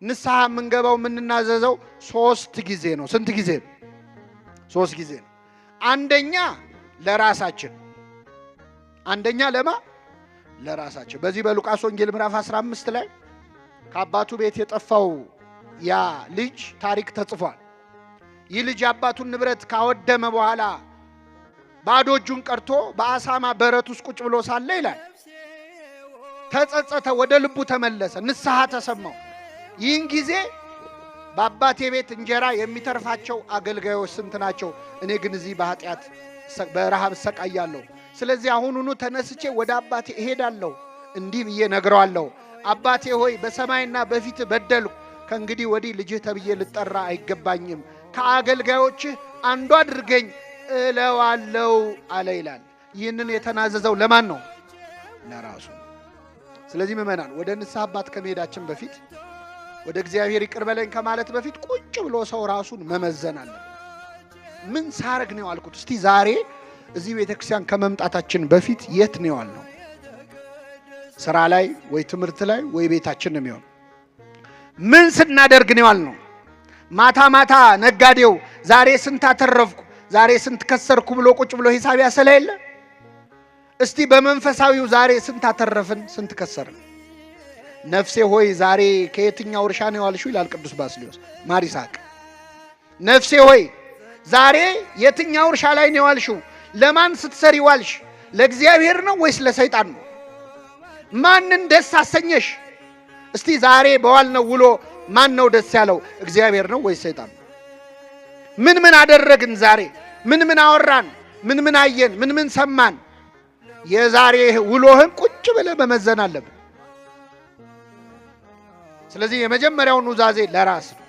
ንስሐ የምንገባው የምንናዘዘው 3 ጊዜ ነው። ስንት ጊዜ? 3 ጊዜ ነው። አንደኛ ለራሳችን፣ አንደኛ ለራሳችን። በዚህ በሉቃስ ወንጌል ምዕራፍ 15 ላይ ከአባቱ ቤት የጠፋው ያ ልጅ ታሪክ ተጽፏል። ይህ ልጅ አባቱን ንብረት ካወደመ በኋላ ባዶ እጁን ቀርቶ በአሳማ በረት ውስጥ ቁጭ ብሎ ሳለ ይላል ተጸጸተ፣ ወደ ልቡ ተመለሰ፣ ንስሐ ተሰማው። ይህን ጊዜ በአባቴ ቤት እንጀራ የሚተርፋቸው አገልጋዮች ስንት ናቸው? እኔ ግን እዚህ በኃጢአት በረሃብ እሰቃያለሁ። ስለዚህ አሁኑኑ ተነስቼ ወደ አባቴ እሄዳለሁ፣ እንዲህ ብዬ ነግረዋለሁ። አባቴ ሆይ በሰማይና በፊት በደልኩ፣ ከእንግዲህ ወዲህ ልጅህ ተብዬ ልጠራ አይገባኝም፣ ከአገልጋዮችህ አንዱ አድርገኝ እለዋለሁ አለ ይላል። ይህንን የተናዘዘው ለማን ነው? ለራሱ። ስለዚህ ምእመናን ወደ ንስሐ አባት ከመሄዳችን በፊት ወደ እግዚአብሔር ይቅር በለኝ ከማለት በፊት ቁጭ ብሎ ሰው ራሱን መመዘን አለ። ምን ሳረግ ነው ያልኩት? እስቲ ዛሬ እዚህ ቤተክርስቲያን ከመምጣታችን በፊት የት ነው ያልነው? ስራ ላይ ወይ ትምህርት ላይ ወይ ቤታችን ነው የሚሆን? ምን ስናደርግ ነው ያልነው? ማታ ማታ ነጋዴው ዛሬ ስንት አተረፍኩ፣ ዛሬ ስንት ከሰርኩ ብሎ ቁጭ ብሎ ሂሳብ ያሰለ የለ? እስቲ በመንፈሳዊው ዛሬ ስንት አተረፍን፣ ስንት ከሰርን? ነፍሴ ሆይ ዛሬ ከየትኛው እርሻ ነው ያልሽው ይላል ቅዱስ ባስልዮስ ማር ይስሐቅ። ነፍሴ ሆይ ዛሬ የትኛው እርሻ ላይ ነው ያልሽው? ለማን ስትሰሪ ዋልሽ? ለእግዚአብሔር ነው ወይስ ለሰይጣን ነው? ማንን ደስ አሰኘሽ? እስቲ ዛሬ በዋልነው ውሎ ማን ነው ደስ ያለው? እግዚአብሔር ነው ወይስ ሰይጣን ነው? ምን አደረግን? ዛሬ ምን አወራን? ምን አየን? ምን ሰማን? የዛሬ ውሎህን ቁጭ ብለህ መመዘን አለብን። ስለዚህ የመጀመሪያው ኑዛዜ ለራስ ነው።